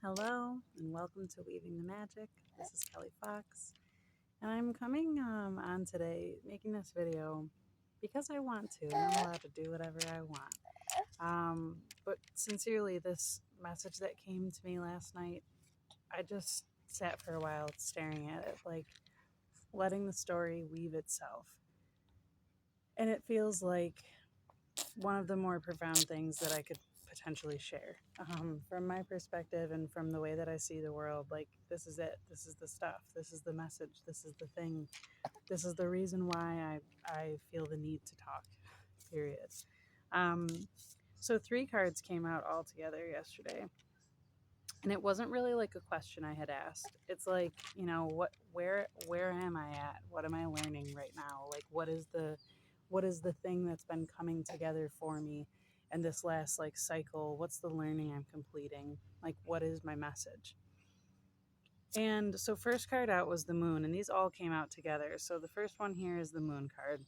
Hello and welcome to Weaving the Magic. This is Kelly Fox, and I'm coming on today making this video because I want to, and I'm allowed to do whatever I want. But sincerely, this message that came to me last night, I just sat for a while staring at it, like letting the story weave itself. And it feels like one of the more profound things that I could potentially share from my perspective and from the way that I see the world. Like, this is it. This is the stuff. This is the message. This is the thing. This is the reason why I feel the need to talk, period. Um, so, three cards came out all together yesterday. And it wasn't really like a question I had asked. It's like, where am I at? What am I learning right now? Like, what is the thing that's been coming together for me in this last like cycle? What's the learning I'm completing? Like, what is my message? And so first card out was the moon, and these all came out together. So the first one here is the moon card.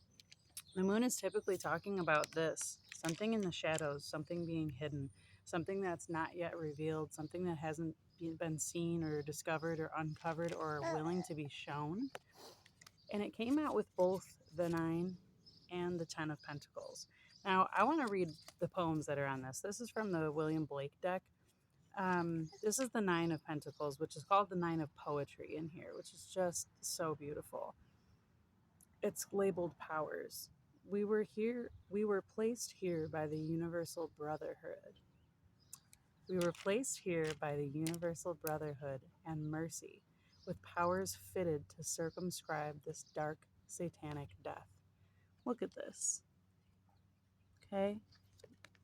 The moon is typically talking about this, something in the shadows, something being hidden, something that's not yet revealed, something that hasn't been seen or discovered or uncovered or willing to be shown. And it came out with both the 9 and the 10 of Pentacles. Now, I want to read the poems that are on this. This is from the William Blake deck. This is the 9 of Pentacles, which is called the 9 of Poetry in here, which is just so beautiful. It's labeled powers. We were placed here by the universal brotherhood. We were placed here by the universal brotherhood and mercy, with powers fitted to circumscribe this dark satanic death. Look at this. Okay?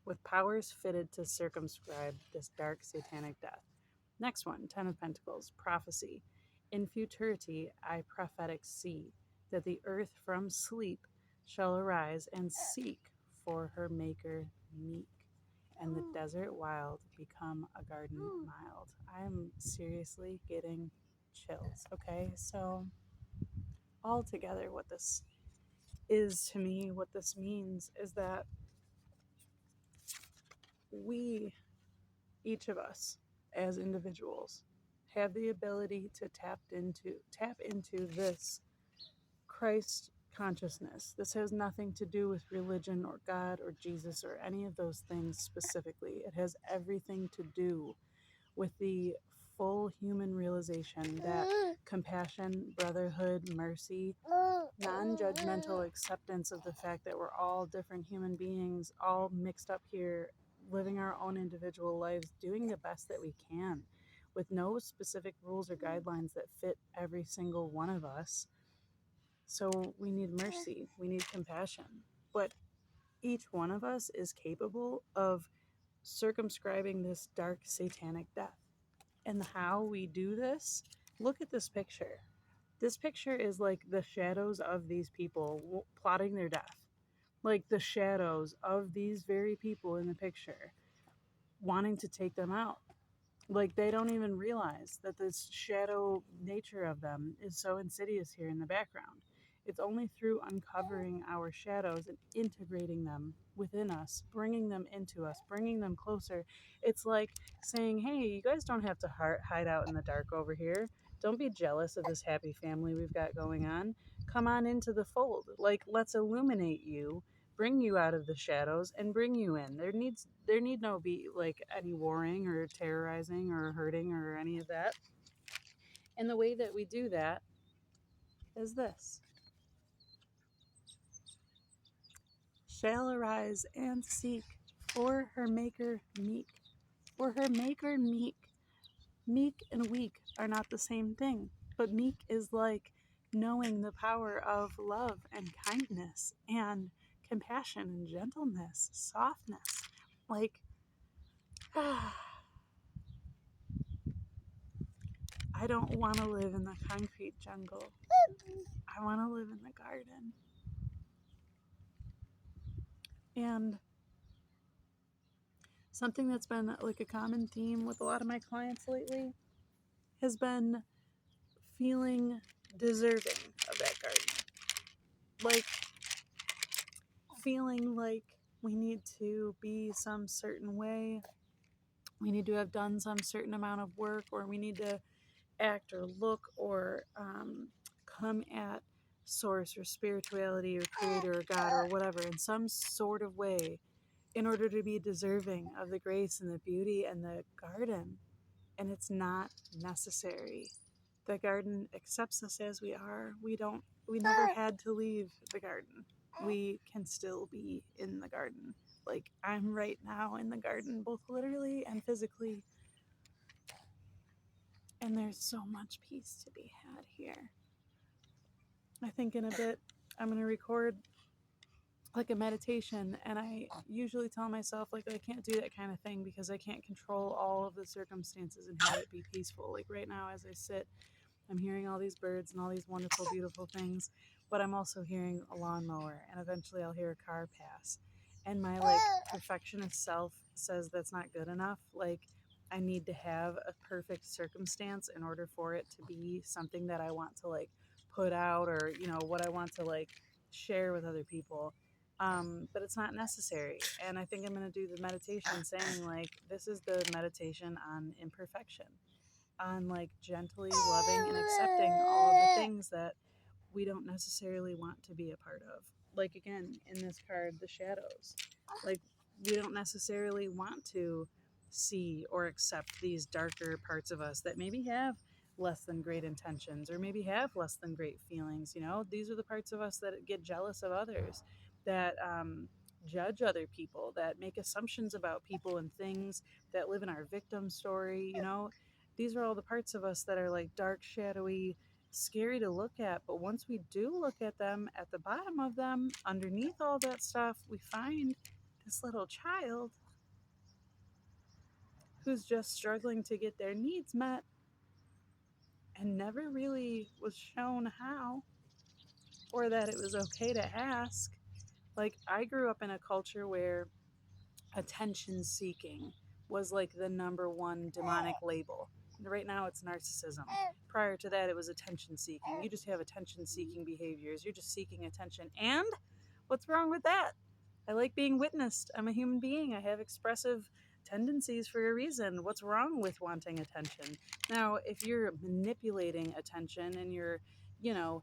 With powers fitted to circumscribe this dark satanic death. Next one, 10 of Pentacles, prophecy. In futurity, I prophetic see that the earth from sleep shall arise and seek for her maker meek, and the desert wild become a garden mild. I'm seriously getting chills, okay? So, all together, what this is to me, what this means is that we, each of us, as individuals, have the ability to tap into this Christ consciousness. This has nothing to do with religion or God or Jesus or any of those things specifically. It has everything to do with the full human realization that compassion, brotherhood, mercy, non-judgmental acceptance of the fact that we're all different human beings, all mixed up here, living our own individual lives, doing the best that we can with no specific rules or guidelines that fit every single one of us. So we need mercy, we need compassion. But each one of us is capable of circumscribing this dark satanic death. And how we do this, look at this picture. This picture is like the shadows of these people plotting their death. Like the shadows of these very people in the picture wanting to take them out. Like they don't even realize that this shadow nature of them is so insidious here in the background. It's only through uncovering our shadows and integrating them within us, bringing them into us, bringing them closer. It's like saying, hey, you guys don't have to hide out in the dark over here. Don't be jealous of this happy family we've got going on. Come on into the fold. Like, let's illuminate you, bring you out of the shadows and bring you in. There need no be like any warring or terrorizing or hurting or any of that. And the way that we do that is this. Shall arise and seek for her maker meek. For her maker meek. Meek and weak are not the same thing, but meek is like knowing the power of love and kindness and compassion and gentleness, softness. Like, I don't want to live in the concrete jungle. I want to live in the garden. And something that's been like a common theme with a lot of my clients lately has been feeling deserving of that garden. Like feeling like we need to be some certain way we need to have done some certain amount of work, or we need to act or look or come at source or spirituality or creator or God or whatever in some sort of way in order to be deserving of the grace and the beauty and the garden. And it's not necessary. The garden accepts us as we are. We never had to leave the garden. We can still be in the garden. Like, I'm right now in the garden, both literally and physically. And there's so much peace to be had here. I think in a bit I'm going to record like a meditation, and I usually tell myself like I can't do that kind of thing because I can't control all of the circumstances and have it be peaceful. Like right now as I sit, I'm hearing all these birds and all these wonderful beautiful things, but I'm also hearing a lawnmower, and eventually I'll hear a car pass. And my like perfectionist self says that's not good enough. Like, I need to have a perfect circumstance in order for it to be something that I want to like put out, or what I want to like share with other people. But it's not necessary. And I think I'm going to do the meditation saying like, this is the meditation on imperfection, on like gently loving and accepting all of the things that we don't necessarily want to be a part of. Like, again, in this card, the shadows. Like, we don't necessarily want to see or accept these darker parts of us that maybe have less than great intentions or maybe have less than great feelings. These are the parts of us that get jealous of others, that judge other people, that make assumptions about people and things, that live in our victim story. These are all the parts of us that are like dark, shadowy, scary to look at. But once we do look at them, at the bottom of them, underneath all that stuff, we find this little child who's just struggling to get their needs met and never really was shown how, or that it was okay to ask. Like, I grew up in a culture where attention seeking was like the number one demonic label. Right now it's narcissism. Prior to that, it was attention seeking. You just have attention seeking behaviors. You're just seeking attention. And what's wrong with that? I like being witnessed. I'm a human being. I have expressive tendencies for a reason. What's wrong with wanting attention? Now, if you're manipulating attention and you're, you know,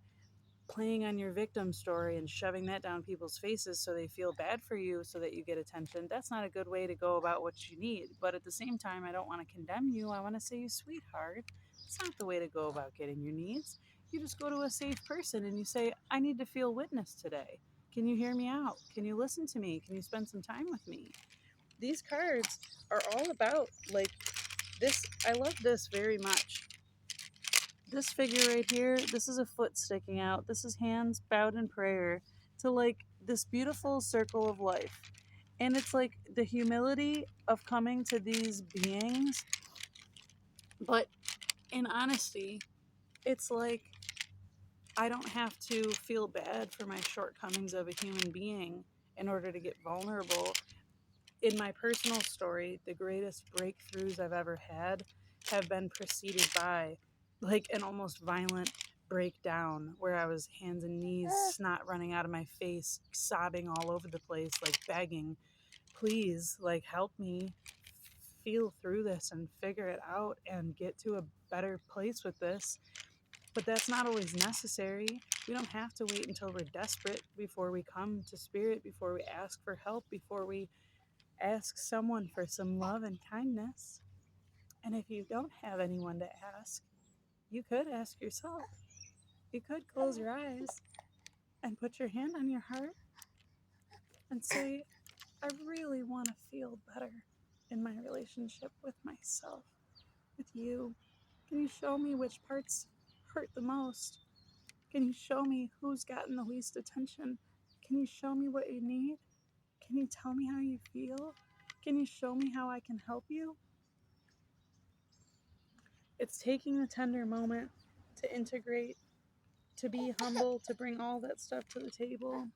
playing on your victim story and shoving that down people's faces so they feel bad for you so that you get attention, that's not a good way to go about what you need. But at the same time, I don't want to condemn you. I want to say, you sweetheart, it's not the way to go about getting your needs. You just go to a safe person and you say, I need to feel witnessed today. Can you hear me out? Can you listen to me? Can you spend some time with me? These cards are all about like this. I love this very much. This figure right here, this is a foot sticking out. This is hands bowed in prayer to like this beautiful circle of life. And it's like the humility of coming to these beings, but in honesty, it's like I don't have to feel bad for my shortcomings of a human being in order to get vulnerable. In my personal story, the greatest breakthroughs I've ever had have been preceded by like an almost violent breakdown where I was hands and knees, snot running out of my face, sobbing all over the place, like begging, please, like help me feel through this and figure it out and get to a better place with this. But that's not always necessary. We don't have to wait until we're desperate before we come to spirit, before we ask for help, before we ask someone for some love and kindness. And if you don't have anyone to ask, you could ask yourself. You could close your eyes and put your hand on your heart and say, I really want to feel better in my relationship with myself, with you. Can you show me which parts hurt the most? Can you show me who's gotten the least attention? Can you show me what you need? Can you tell me how you feel? Can you show me how I can help you? It's taking the tender moment to integrate, to be humble, to bring all that stuff to the table.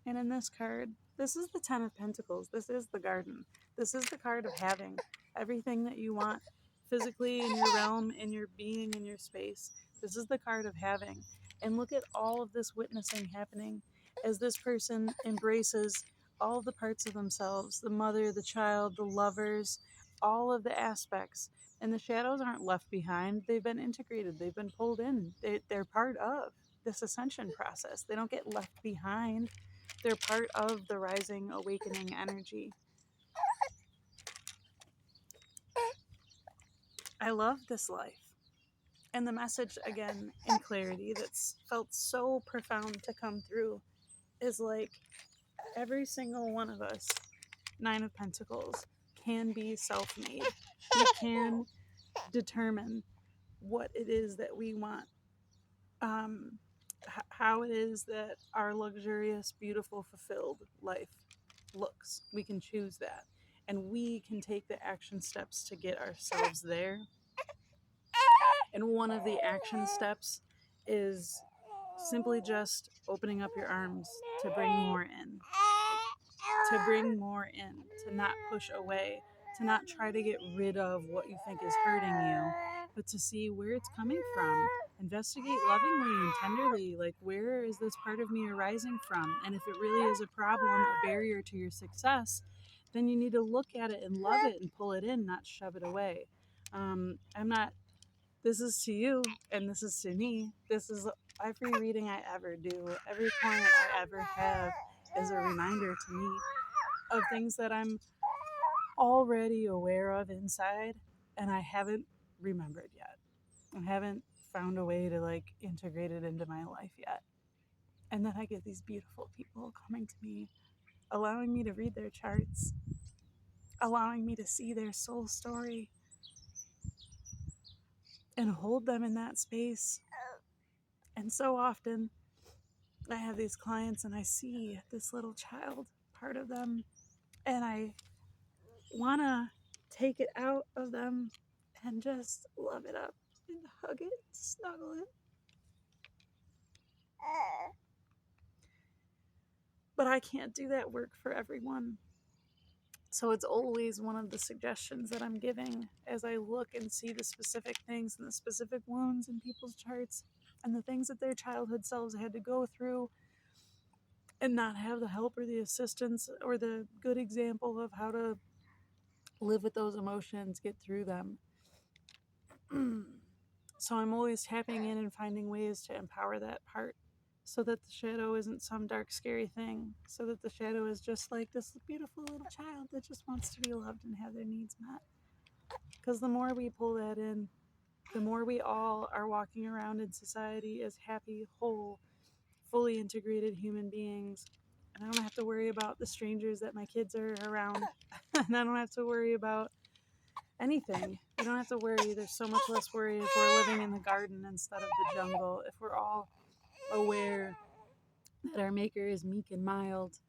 And in this card, this is the Ten of Pentacles. This is the garden. This is the card of having everything that you want physically in your realm, in your being, in your space. This is the card of having. And look at all of this witnessing happening as this person embraces all the parts of themselves, the mother, the child, the lovers, all of the aspects. And the shadows aren't left behind. They've been integrated. They've been pulled in. They're part of this ascension process. They don't get left behind. They're part of the rising, awakening energy. I love this life. And the message, again, in clarity, that's felt so profound to come through is like every single one of us, Nine of Pentacles, can be self-made. We can determine what it is that we want, how it is that our luxurious, beautiful, fulfilled life looks. We can choose that. And we can take the action steps to get ourselves there. And one of the action steps is simply just opening up your arms to bring more in. To bring more in. To not push away. To not try to get rid of what you think is hurting you. But to see where it's coming from. Investigate lovingly and tenderly. Like, where is this part of me arising from? And if it really is a problem, a barrier to your success, then you need to look at it and love it and pull it in, not shove it away. This is to you, and this is to me. This is every reading I ever do. Every client I ever have is a reminder to me of things that I'm already aware of inside, and I haven't remembered yet. I haven't found a way to like integrate it into my life yet. And then I get these beautiful people coming to me, allowing me to read their charts, allowing me to see their soul story, and hold them in that space. And so often I have these clients and I see this little child part of them, and I want to take it out of them and just love it up and hug it, snuggle it. But I can't do that work for everyone. So it's always one of the suggestions that I'm giving as I look and see the specific things and the specific wounds in people's charts and the things that their childhood selves had to go through and not have the help or the assistance or the good example of how to live with those emotions, get through them. So I'm always tapping in and finding ways to empower that part so that the shadow isn't some dark, scary thing. So that the shadow is just like this beautiful little child that just wants to be loved and have their needs met. Because the more we pull that in, the more we all are walking around in society as happy, whole, fully integrated human beings. And I don't have to worry about the strangers that my kids are around. And I don't have to worry about anything. You don't have to worry. There's so much less worry if we're living in the garden instead of the jungle. If we're all aware that our Maker is meek and mild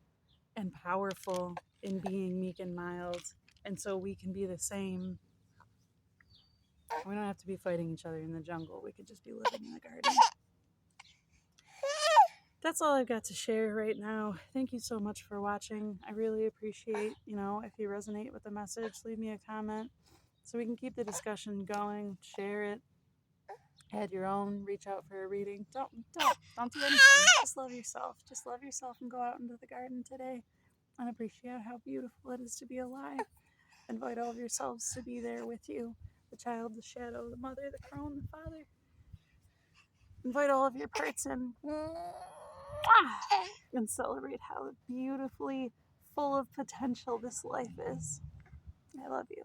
and powerful in being meek and mild. And so we can be the same. We don't have to be fighting each other in the jungle. We could just be living in the garden. That's all I've got to share right now. Thank you so much for watching. I really appreciate, if you resonate with the message, leave me a comment so we can keep the discussion going. Share it. Add your own. Reach out for a reading. Don't do anything. Just love yourself. Just love yourself and go out into the garden today and appreciate how beautiful it is to be alive. Invite all of yourselves to be there with you. The child, the shadow, the mother, the crone, the father. Invite all of your parts in. And celebrate how beautifully full of potential this life is. I love you.